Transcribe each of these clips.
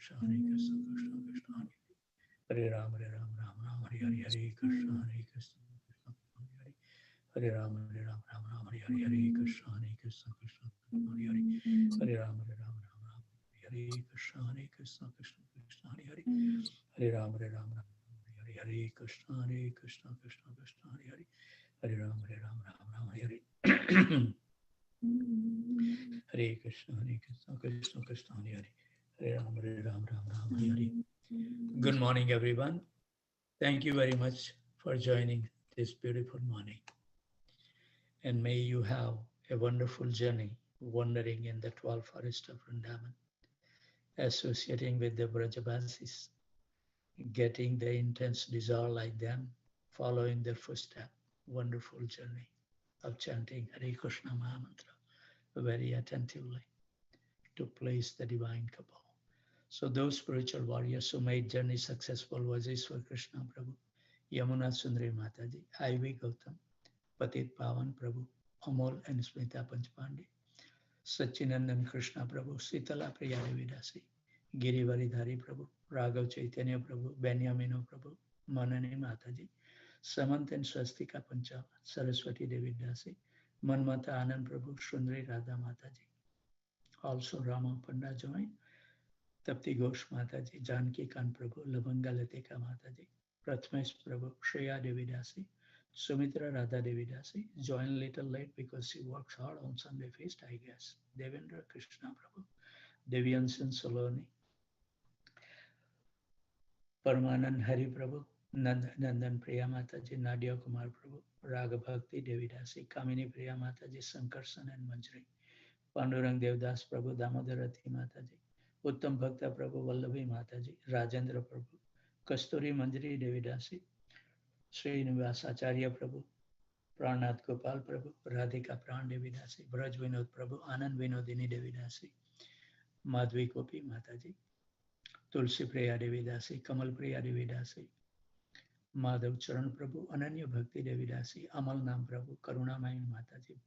Krishna, Hare Krishna, Krishna Krishna, Hare Ram, Ram Ram, Hare Hare, Hare Krishna, Hare Krishna, Krishna Krishna, Hare Ram, Ram Ram, Hare Hare, Hare Krishna, Hare Krishna, Krishna Krishna, Hare Hare, Hare Ram, Ram Ram, Hare Krishna, Hare Krishna, Krishna Krishna, Hare Hare, Hare Ram, Ram, Hare Hare Krishna, Hare Krishna, Krishna Krishna, Hare Hare, Hare Ram, Ram, Hare Hare, Hare Krishna, Krishna Krishna, Hare Hare, Hare Ram, Ram, Hare Hare. Good morning, everyone. Thank you very much for joining this beautiful morning. And may you have a wonderful journey wandering in the 12 forest of Vrindavan, associating with the Brajavasis, getting the intense desire like them, following their footsteps. Wonderful journey of chanting Hare Krishna Mahamantra very attentively to place the divine couple. So those spiritual warriors who made journey successful was Ishwar Krishna Prabhu, Yamuna Sundari Mataji, I.V. Gautam, Patit Pavan Prabhu, Amol and Smita Panchpande, Sachinandan Krishna Prabhu, Sitala Priya Devidasi, Girivaridhari Prabhu, Raghav Chaitanya Prabhu, Benyamino Prabhu, Manani Mataji, Samant and Swastika Panchava, Saraswati Devidasi, Manmata Anand Prabhu, Sundari Radha Mataji. Also Rama Panda joined, Tapti Ghosh Mataji, Janki Khan Prabhu, Lavanga Latika Mataji, Prathmesh Prabhu, Shreya Devidasi, Sumitra Radha Devidasi, joined little late because she works hard on Sunday feast, I guess. Devendra Krishna Prabhu, Devyansan Soloni, Parmanand Hari Prabhu, Nandan Priya Mataji, Nadia Kumar Prabhu, Raga Bhakti Devidasi, Kamini Priya Mataji, Sankarsan and Manjari, Pandurang Devdas Prabhu, Damodarati Mataji, Uttam Bhakta Prabhu, Vallavi Mataji, Rajendra Prabhu, Kasturi Manjari Devidasi, Srinivas Acharya Prabhu, Pranath Gopal Prabhu, Radhika Pran Devidasi, Braj Vinod Prabhu, Anand Vinodini Devidasi, Madhvi Gopi Mataji, Tulsi Priya Devidasi, Kamal Priya Devidasi, Madhav Charan Prabhu, Ananya Bhakti Devidasi, Amal Nam Prabhu, Karunamay Mataji,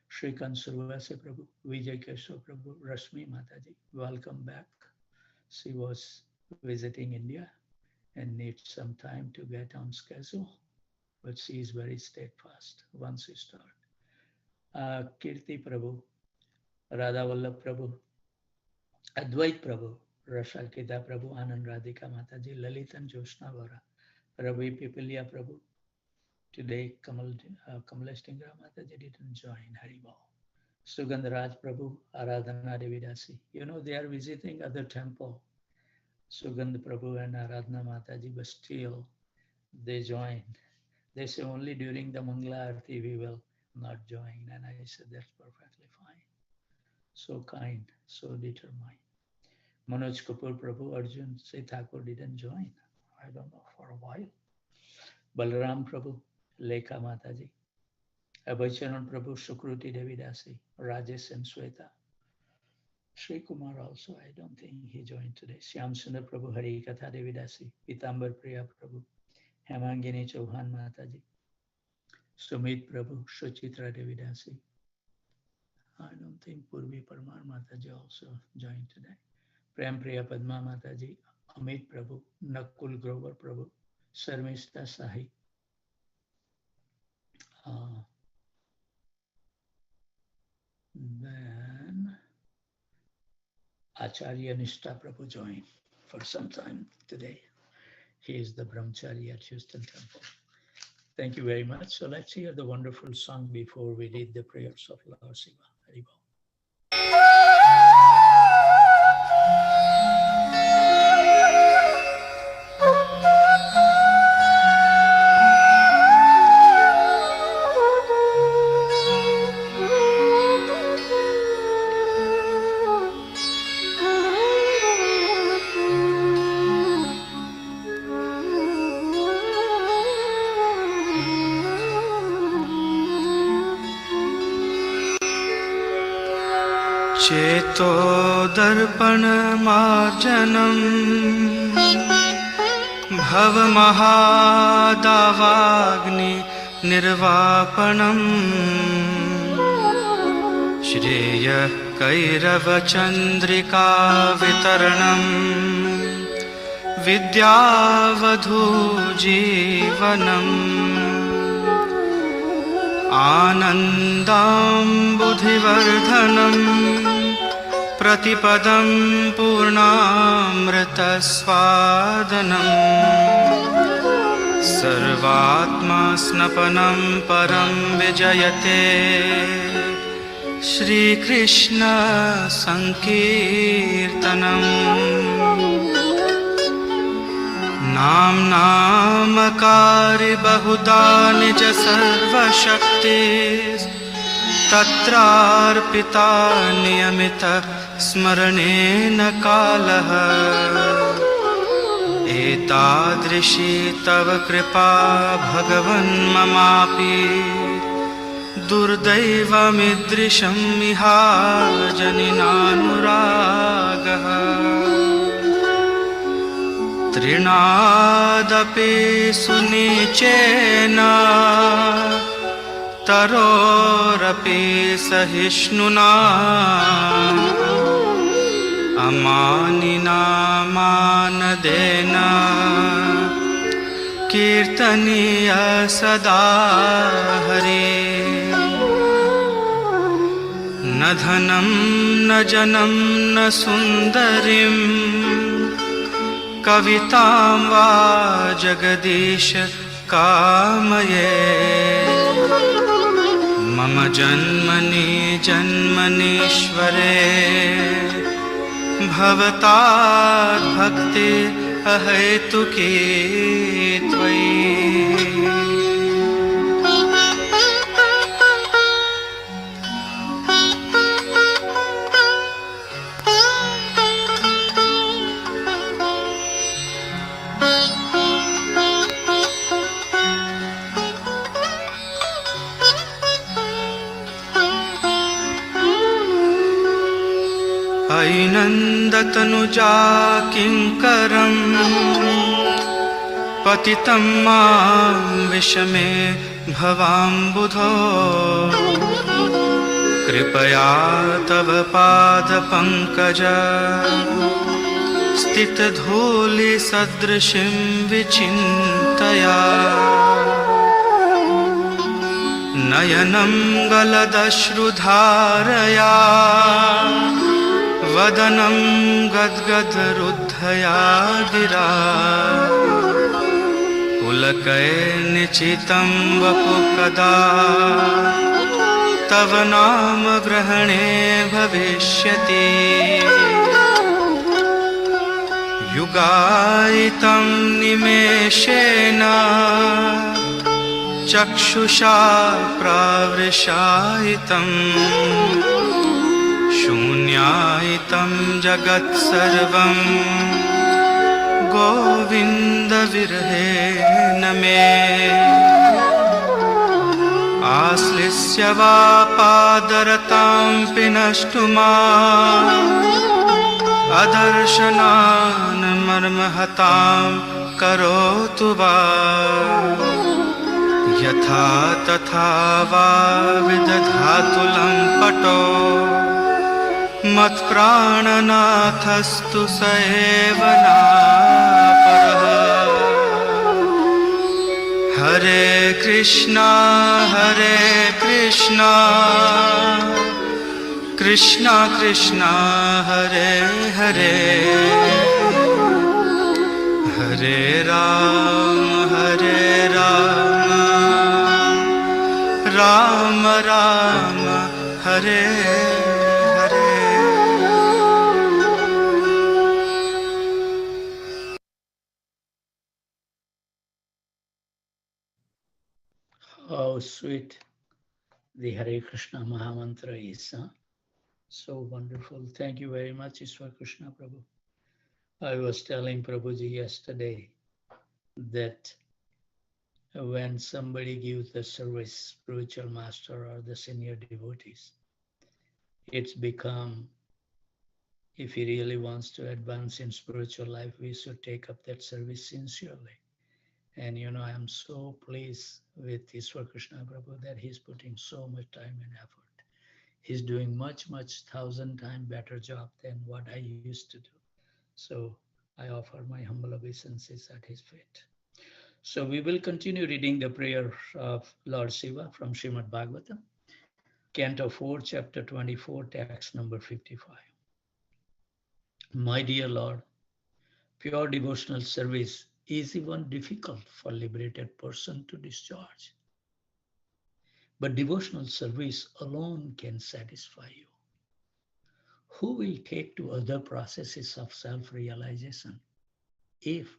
Shrikant Survase Prabhu, Vijay Keshav Prabhu, Rashmi Mataji, welcome back. She was visiting India and needs some time to get on schedule, but she is very steadfast once she starts. Kirti Prabhu, Radha Vallabh Prabhu, Advait Prabhu, Rashalkita Prabhu, Anand Radhika Mataji, Lalitan Joshna Vara, Ravi Pipilia Prabhu. Today, Kamalesh Tingra Mataji didn't join, Haribol. Sugandharaj Prabhu, Aradhana Devidasi. You know, they are visiting other temple, Sugandh Prabhu and Aradhana Mataji, but still they joined. They say only during the Mangala Arati we will not join. And I said, that's perfectly fine. So kind, so determined. Manoj Kapoor Prabhu, Arjun, say Thakur didn't join. I don't know, for a while. Balaram Prabhu, Lekha Mataji, Abhaycharan Prabhu, Shukruti Devidasi, Rajesh and Sweta. Sri Kumar also, I don't think he joined today. Shyam Sundar Prabhu, Hari Katha Devidasi, Pitambar Priya Prabhu, Hemangini Chauhan Mataji, Sumit Prabhu, Suchitra Devidasi. I don't think Purvi Parmar Mataji also joined today. Prem Priya Padma Mataji, Amit Prabhu, Nakul Grover Prabhu, Sarmista Sahi. Then Acharya Nishta Prabhu joined for some time today. He is the Brahmachari at Houston Temple. Thank you very much. So let's hear the wonderful song before we read the prayers of Lord Shiva. Haribol. चेतो दर्पण मार्जनम भव महादावाग्नि निर्वापणम श्रेयः कैरवचन्द्रिका वितरणम् विद्यावधूजीवनम् आनन्दाम्बुधिवर्धनम् प्रतिपदं पूर्णामृतस्वादनम् सर्वात्मा स्नपनं परं विजयते श्रीकृष्ण संकीर्तनम् नाम्नामकारि बहुधा निज सर्वशक्ति तत्रार्पिता नियमित स्मरणेन कालः एतादृशी तव कृपा भगवन् ममापि दुर्दैवमीदृशं इहाजनिनानुरागः तृणादपि सुनीचेन तरोरपि सहिष्णुना अमानिना मानदेन कीर्तनीय सदा हरे न धनं न जनं न सुन्दरीं कवितां वा जगदीश कामये मम जन्मनि जन्मनीश्वरे भवतात् भक्ति अहेतुकी त्वयि ऐनन्दतनुजा किङ्करम् पतितं मां विषमे भवाम्बुधो कृपया तव पादपङ्कज स्थितधूलिसदृशीं विचिन्तया नयनं गलदश्रुधारया वदनं गद्गदरुद्धया गिरा पुलकैर्निचितं वपु कदा तव नाम ग्रहणे भविष्यति युगायितं निमेषेण चक्षुषा प्रावृषायितम् शून्यायितं जगत्सर्वं गोविन्दविरहेण मे आश्लिष्य वा पादरतां पिनष्टुमा अदर्शनान् मर्महतां करोतु वा यथा तथा वा विदधातु लम्पटो मत्प्राणनाथस्तु स एव नापरः हरे Krishna Krishna Krishna Hare Hare Hare Ram Ram Ram Hare Hare How sweet the Hare Krishna Mahamantra is. So wonderful. Thank you very much, Ishwar Krishna Prabhu. I was telling Prabhuji yesterday that when somebody gives the service, spiritual master or the senior devotees, it's become, if he really wants to advance in spiritual life, we should take up that service sincerely. And I am so pleased with Ishwar Krishna Prabhu that he's putting so much time and effort. He's doing much, much thousand times better job than what I used to do. So I offer my humble obeisances at his feet. So we will continue reading the prayer of Lord Shiva from Srimad Bhagavatam, Canto 4, Chapter 24, text number 55. My dear Lord, pure devotional service is even difficult for liberated person to discharge. But devotional service alone can satisfy you. Who will take to other processes of self-realization if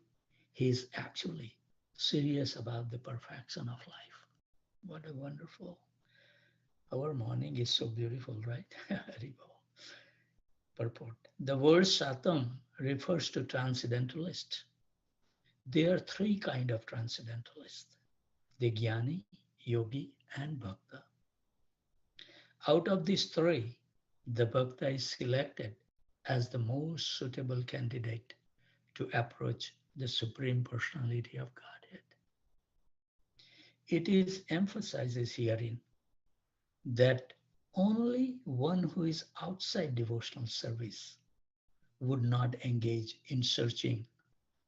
he is actually serious about the perfection of life? What a wonderful. Our morning is so beautiful, right? Haribol. Purport. The word Satam refers to transcendentalist. There are three kinds of transcendentalists: the Jnani, Yogi, and Bhakta. Out of these three, the Bhakta is selected as the most suitable candidate to approach the Supreme Personality of Godhead. It is emphasizes herein that only one who is outside devotional service would not engage in searching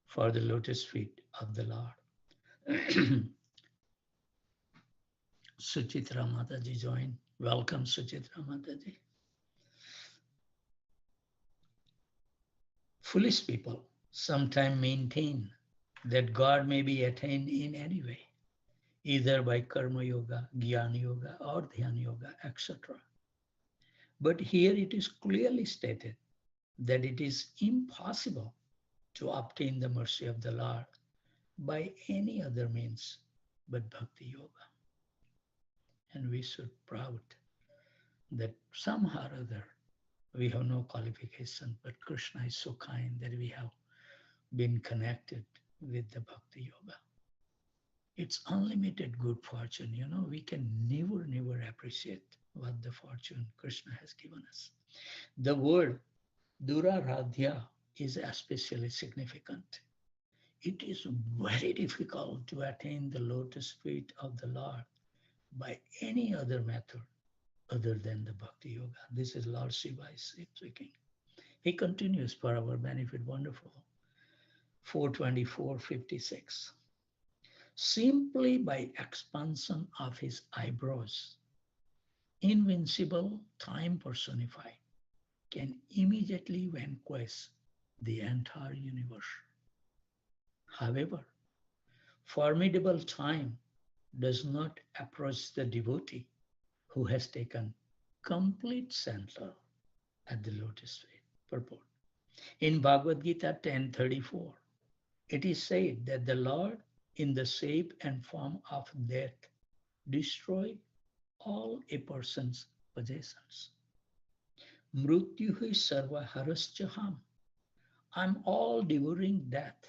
for the lotus feet of the Lord. Suchitra Mataji joined. Welcome, Suchitra Mataji. Foolish people sometimes maintain that God may be attained in any way, either by Karma Yoga, Jnana Yoga, or Dhyana Yoga, etc. But here it is clearly stated that it is impossible to obtain the mercy of the Lord by any other means but Bhakti Yoga. And we should proud that somehow or other we have no qualification, but Krishna is so kind that we have been connected with the Bhakti Yoga. It's unlimited good fortune. We can never appreciate what the fortune Krishna has given us. The word Duraradhya is especially significant. It is very difficult to attain the lotus feet of the Lord by any other method other than the Bhakti Yoga. This is Lord Shiva is speaking. He continues for our benefit, wonderful. 424:56. Simply by expansion of his eyebrows, invincible time personified can immediately vanquish the entire universe. However, formidable time does not approach the devotee who has taken complete center at the lotus feet. Purport. In Bhagavad Gita 10:34, it is said that the Lord, in the shape and form of death, destroy all a person's possessions. Mrutyuhi sarva haraschaham. I'm all devouring death.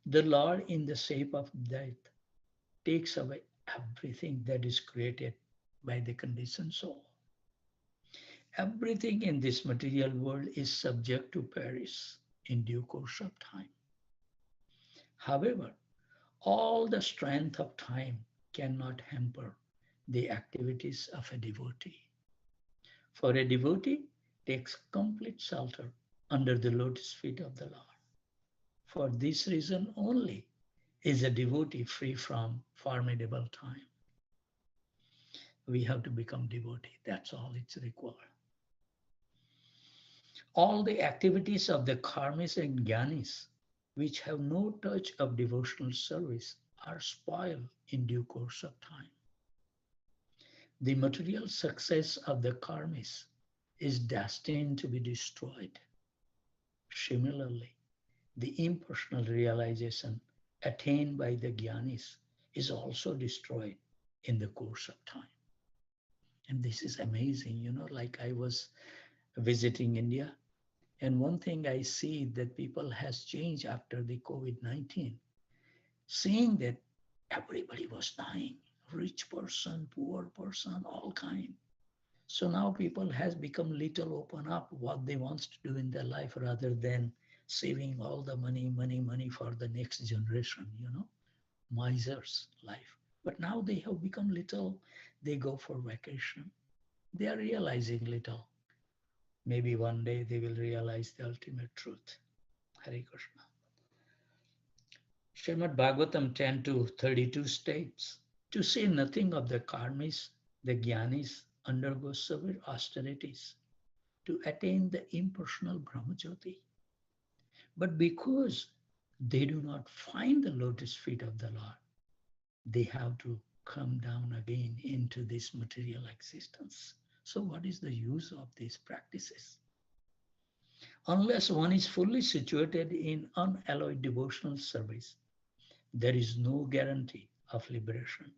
The Lord, in the shape of death, takes away everything that is created by the conditioned soul. Everything in this material world is subject to perish in due course of time. However, all the strength of time cannot hamper the activities of a devotee. For a devotee takes complete shelter under the lotus feet of the Lord. For this reason only is a devotee free from formidable time. We have to become devotee. That's all it's required. All the activities of the karmis and jnanis, which have no touch of devotional service, are spoiled in due course of time. The material success of the karmis is destined to be destroyed. Similarly, the impersonal realization attained by the jnanis is also destroyed in the course of time. And this is amazing, like I was visiting India, and one thing I see that people has changed after the COVID-19, seeing that everybody was dying, rich person, poor person, all kind. So now people has become little open up what they want to do in their life rather than saving all the money for the next generation, miser's life. But now they have become little, they go for vacation. They are realizing little. Maybe one day they will realize the ultimate truth. Hare Krishna. Srimad Bhagavatam 10 to 32 states, to say nothing of the karmis, the jnanis undergo severe austerities to attain the impersonal Brahmajyoti. But because they do not find the lotus feet of the Lord, they have to come down again into this material existence. So what is the use of these practices? Unless one is fully situated in unalloyed devotional service, there is no guarantee of liberation.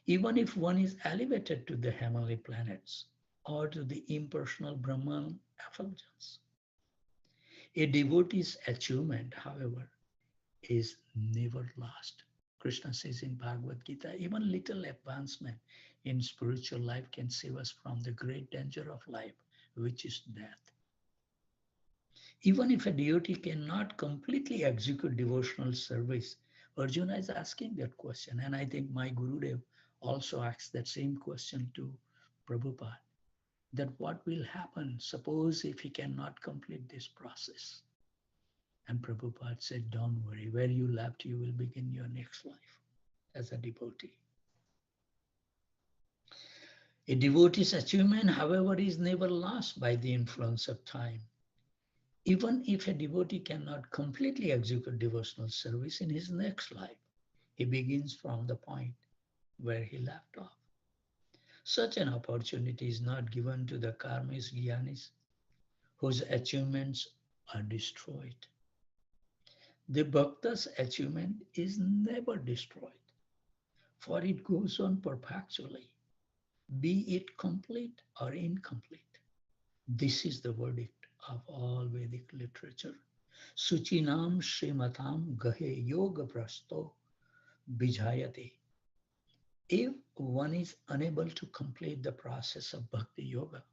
Even if one is elevated to the heavenly planets or to the impersonal Brahman effulgence. A devotee's achievement, however, is never lost. Krishna says in Bhagavad Gita, even little advancement in spiritual life can save us from the great danger of life, which is death. Even if a devotee cannot completely execute devotional service, Arjuna is asking that question. And I think my Gurudev also asked that same question to Prabhupada, that what will happen, suppose if he cannot complete this process? And Prabhupada said, don't worry, where you left, you will begin your next life as a devotee. A devotee's achievement, however, is never lost by the influence of time. Even if a devotee cannot completely execute devotional service in his next life, he begins from the point where he left off. Such an opportunity is not given to the karmis jnanis, whose achievements are destroyed. The bhakta's achievement is never destroyed, for it goes on perpetually, be it complete or incomplete. This is the verdict of all Vedic literature. Suchinam Srimatam Gahe Yoga Prasto Bijayate. If one is unable to complete the process of Bhakti Yoga,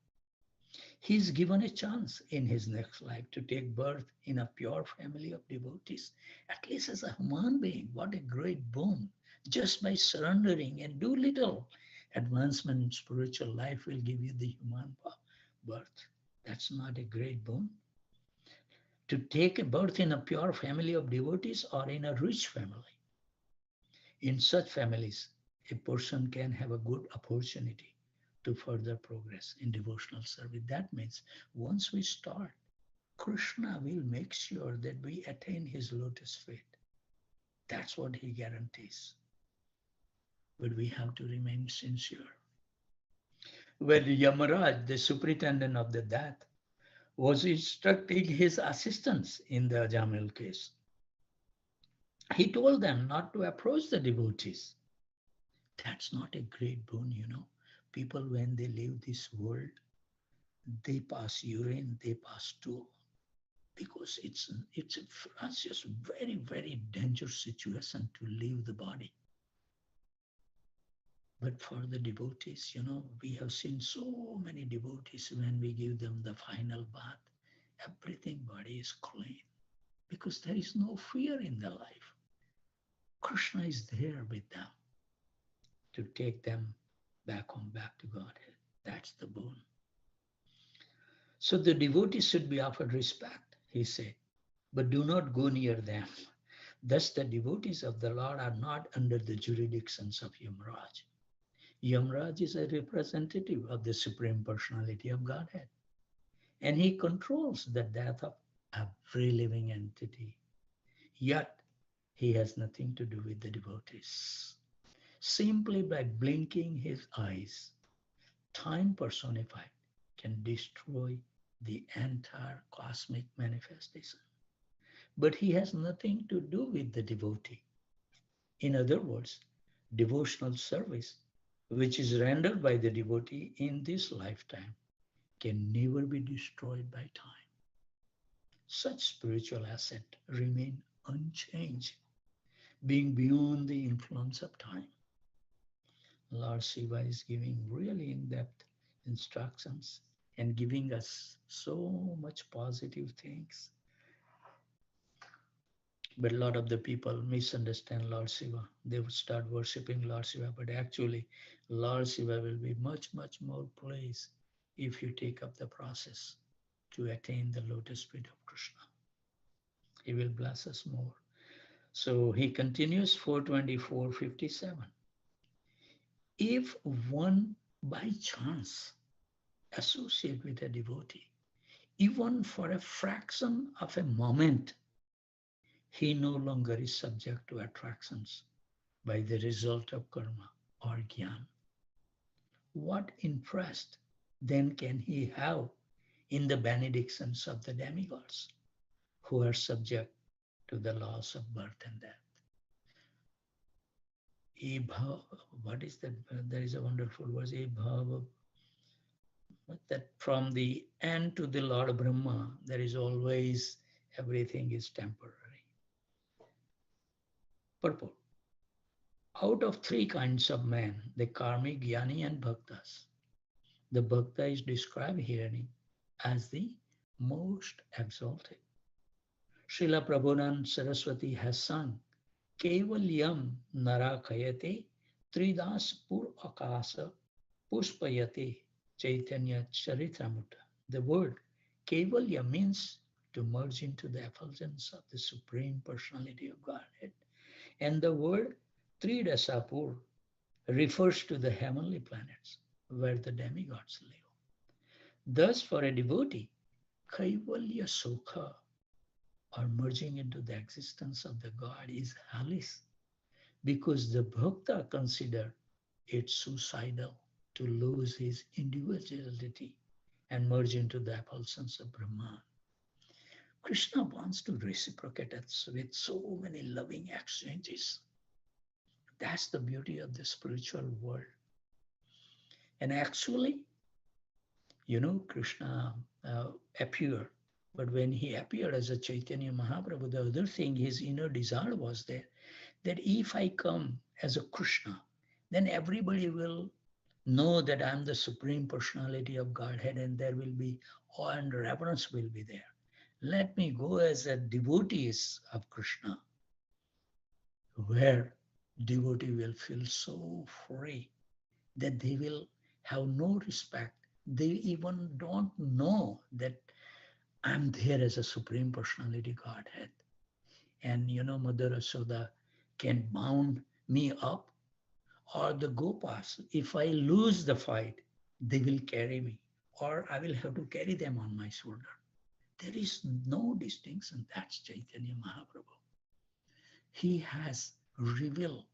he is given a chance in his next life to take birth in a pure family of devotees, at least as a human being. What a great boon. Just by surrendering and do little, advancement in spiritual life will give you the human birth. That's not a great boon? To take a birth in a pure family of devotees or in a rich family. In such families, a person can have a good opportunity to further progress in devotional service. That means once we start, Krishna will make sure that we attain his lotus feet. That's what he guarantees. But we have to remain sincere. When Yamaraj, the superintendent of the death, was instructing his assistants in the Jamil case, he told them not to approach the devotees. That's not a great boon, you know. People, when they leave this world, they pass urine, they pass stool, because it's for us just very, very dangerous situation to leave the body. But for the devotees, you know, we have seen so many devotees when we give them the final bath, everything body is clean because there is no fear in their life. Krishna is there with them to take them back home, back to Godhead. That's the boon. So the devotees should be offered respect, he said, but do not go near them. Thus the devotees of the Lord are not under the jurisdictions of Yamraj. Yamraj is a representative of the Supreme Personality of Godhead, and he controls the death of every living entity. Yet he has nothing to do with the devotees. Simply by blinking his eyes, time personified can destroy the entire cosmic manifestation. But he has nothing to do with the devotee. In other words, devotional service, which is rendered by the devotee in this lifetime, can never be destroyed by time. Such spiritual asset remain unchanged, being beyond the influence of time. Lord Shiva is giving really in-depth instructions and giving us so much positive things. But a lot of the people misunderstand Lord Shiva. They would start worshipping Lord Shiva, but actually Lord Shiva will be much, much more pleased if you take up the process to attain the lotus feet of Krishna. He will bless us more. So he continues 424:57. If one by chance associate with a devotee, even for a fraction of a moment, he no longer is subject to attractions by the result of karma or jnana. What interest then can he have in the benedictions of the demigods who are subject to the laws of birth and death? What is that? There is a wonderful verse, that from the end to the Lord Brahma, there is always, everything is temporary. Purport. Out of three kinds of men, the karmic, jnani, and bhaktas, the bhakta is described herein as the most exalted. Srila Prabhunan Saraswati has sung, Kevalyam narakayate tridas pur akasa puspayate chaitanya charitamutta. The word Kevalya means to merge into the effulgence of the Supreme Personality of Godhead. And the word Tridasapur refers to the heavenly planets where the demigods live. Thus, for a devotee, Kaivalya Sukha, or merging into the existence of the God, is hellish because the bhakta consider it suicidal to lose his individuality and merge into the effulgence of Brahman. Krishna wants to reciprocate us with so many loving exchanges. That's the beauty of the spiritual world. And actually, Krishna appeared. But when he appeared as a Chaitanya Mahaprabhu, the other thing, his inner desire was there, that if I come as a Krishna, then everybody will know that I'm the Supreme Personality of Godhead, and there will be awe and reverence will be there. Let me go as a devotee of Krishna, where devotee will feel so free that they will have no respect. They even don't know that I'm there as a Supreme Personality Godhead. And Mother Asoda can bound me up, or the Gopas. If I lose the fight, they will carry me, or I will have to carry them on my shoulder. There is no distinction. That's Chaitanya Mahaprabhu. He has revealed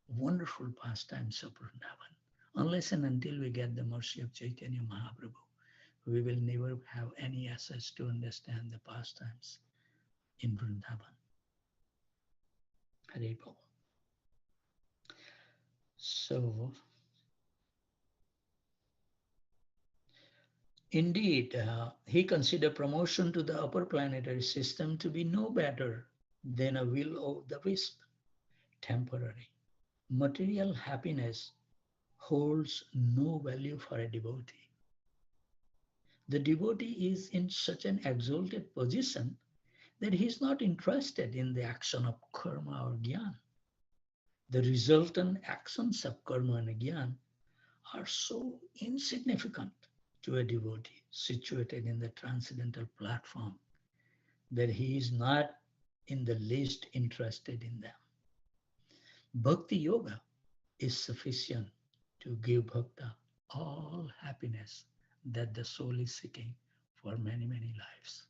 wonderful pastimes of Vrindavan. Unless and until we get the mercy of Chaitanya Mahaprabhu, we will never have any access to understand the pastimes in Vrindavan. Hare Bol. So, indeed, he considered promotion to the upper planetary system to be no better than a will of the wisp, temporary. Material happiness holds no value for a devotee. The devotee is in such an exalted position that he is not interested in the action of karma or jnana. The resultant actions of karma and jnana are so insignificant to a devotee situated in the transcendental platform that he is not in the least interested in them. Bhakti yoga is sufficient to give bhakta all happiness that the soul is seeking for many, many lives.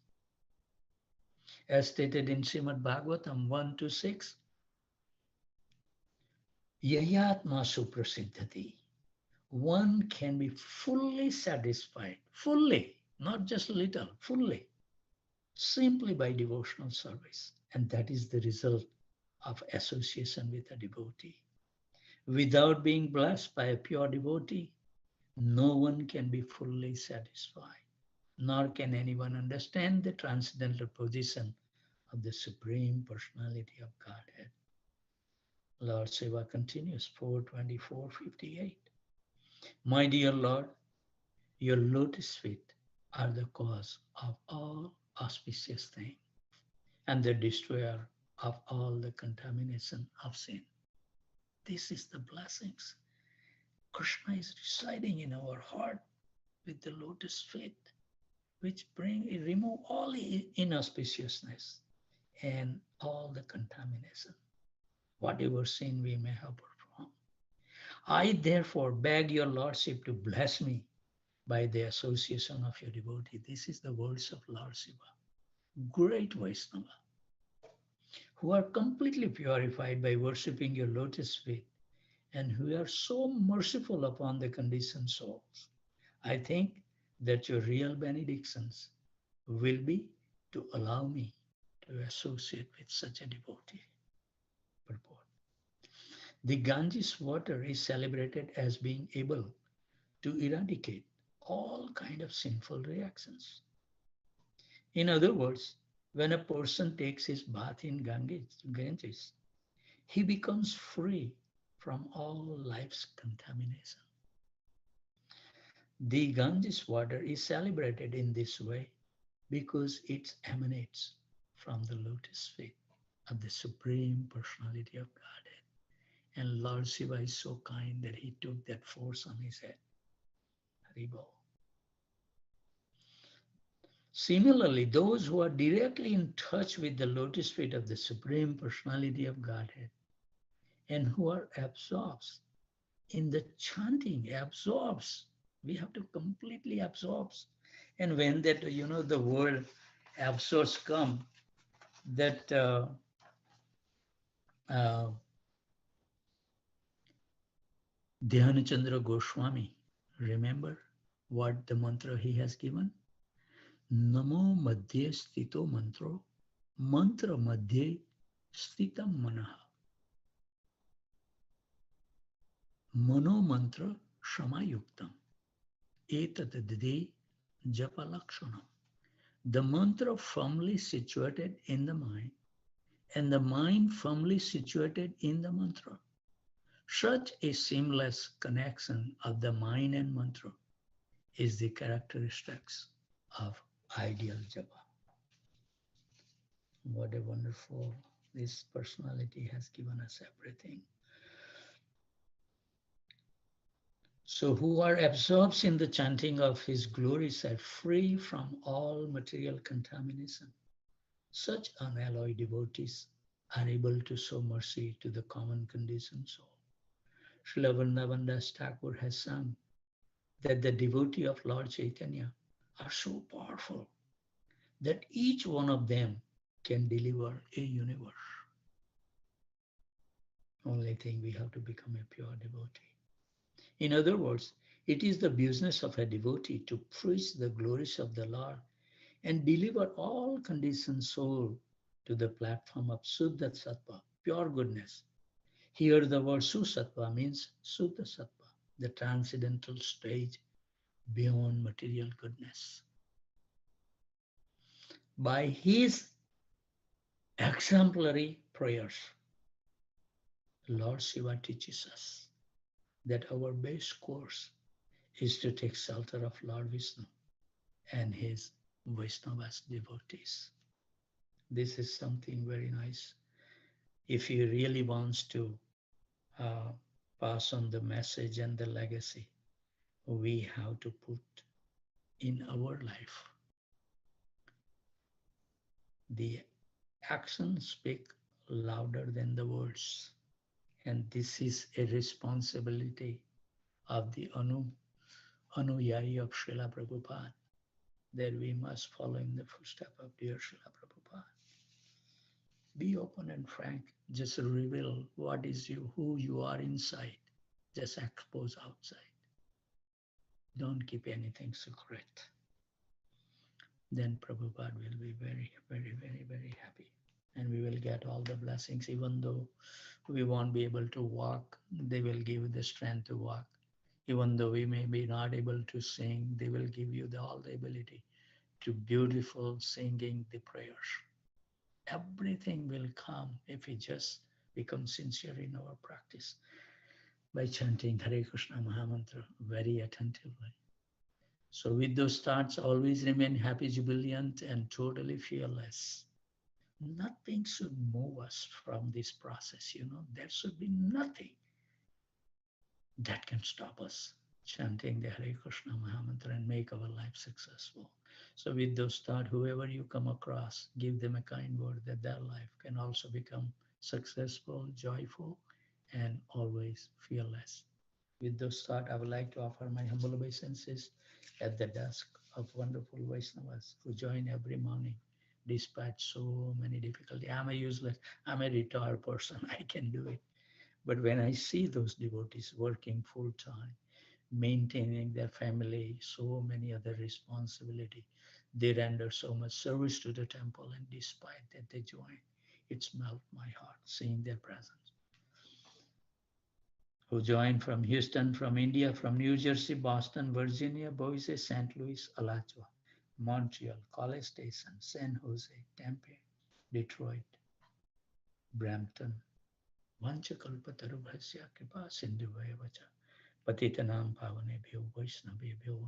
As stated in Srimad Bhagavatam 1-6, Yayatma suprasiddhati. One can be fully satisfied, fully, not just little, fully, simply by devotional service. And that is the result of association with a devotee. Without being blessed by a pure devotee, no one can be fully satisfied, nor can anyone understand the transcendental position of the Supreme Personality of Godhead. Lord Shiva continues, 424:58. My dear Lord, your lotus feet are the cause of all auspicious things and the destroyer of all the contamination of sin. This is the blessings. Krishna is residing in our heart with the lotus feet, which remove all inauspiciousness and all the contamination, whatever sin we may have performed. I therefore beg your lordship to bless me by the association of your devotee. This is the words of Lord Shiva, great Vaishnava, who are completely purified by worshipping your lotus feet and who are so merciful upon the conditioned souls. I think that your real benedictions will be to allow me to associate with such a devotee. Purport. The Ganges water is celebrated as being able to eradicate all kind of sinful reactions. In other words, when a person takes his bath in Ganges, he becomes free from all life's contamination. The Ganges water is celebrated in this way because it emanates from the lotus feet of the Supreme Personality of Godhead. And Lord Shiva is so kind that he took that force on his head. Haribo. Similarly, those who are directly in touch with the lotus feet of the Supreme Personality of Godhead and who are absorbed in the chanting, absorbs. We have to completely absorb. And when that, the word absorbs come, that uh, Dhyanachandra Goswami, remember what the mantra he has given? Namo Madhye Stito Mantro, Mantra Madhye Stitam Manaha, Mano Mantra Shamayuktam, Etat Dide Japalakshanam. The mantra firmly situated in the mind and the mind firmly situated in the mantra. Such a seamless connection of the mind and mantra is the characteristics of ideal japa. What a wonderful, this personality has given us everything. So who are absorbed in the chanting of his glories are free from all material contamination. Such unalloyed devotees are able to show mercy to the common conditioned soul. Srila Vrindavan Das Thakur has sung that the devotee of Lord Chaitanya are so powerful that each one of them can deliver a universe. Only thing, we have to become a pure devotee. In other words, it is the business of a devotee to preach the glories of the Lord and deliver all conditioned soul to the platform of Suddha Sattva, pure goodness. Here the word Susattva means Suddha Sattva, the transcendental stage beyond material goodness. By his exemplary prayers, Lord Shiva teaches us that our best course is to take shelter of Lord Vishnu and his Vaishnavas devotees. This is something very nice. If he really wants to pass on the message and the legacy, we have to put in our life. The actions speak louder than the words. And this is a responsibility of the Anuyayi of Srila Prabhupada, that we must follow in the footsteps of dear Srila Prabhupada. Be open and frank. Just reveal what is you, who you are inside. Just expose outside. Don't keep anything secret. Then Prabhupada will be very, very, very, very happy. And we will get all the blessings. Even though we won't be able to walk, they will give the strength to walk. Even though we may be not able to sing, they will give you all the ability to beautiful singing the prayers. Everything will come if we just become sincere in our practice by chanting Hare Krishna Mahamantra very attentively. So with those thoughts, always remain happy, jubilant, and totally fearless. Nothing should move us from this process. There should be nothing that can stop us chanting the Hare Krishna Mahamantra and make our life successful. So with those thoughts, whoever you come across, give them a kind word that their life can also become successful, joyful, and always fearless. With those thoughts, I would like to offer my humble obeisances at the dusk of wonderful Vaishnavas who join every morning despite so many difficulties. I'm a useless, I'm a retired person. I can do it. But when I see those devotees working full time, maintaining their family, so many other responsibility, they render so much service to the temple, and despite that they join, it's melt my heart seeing their presence. Who joined from Houston, from India, from New Jersey, Boston, Virginia, Boise, St. Louis, Alachua, Montreal, College Station, San Jose, Tempe, Detroit, Brampton, Vanchakalpatarubhasya Kripa Sindhuvaya Vacha Patitanam Pavaneभ्यो Vaishnavebhyo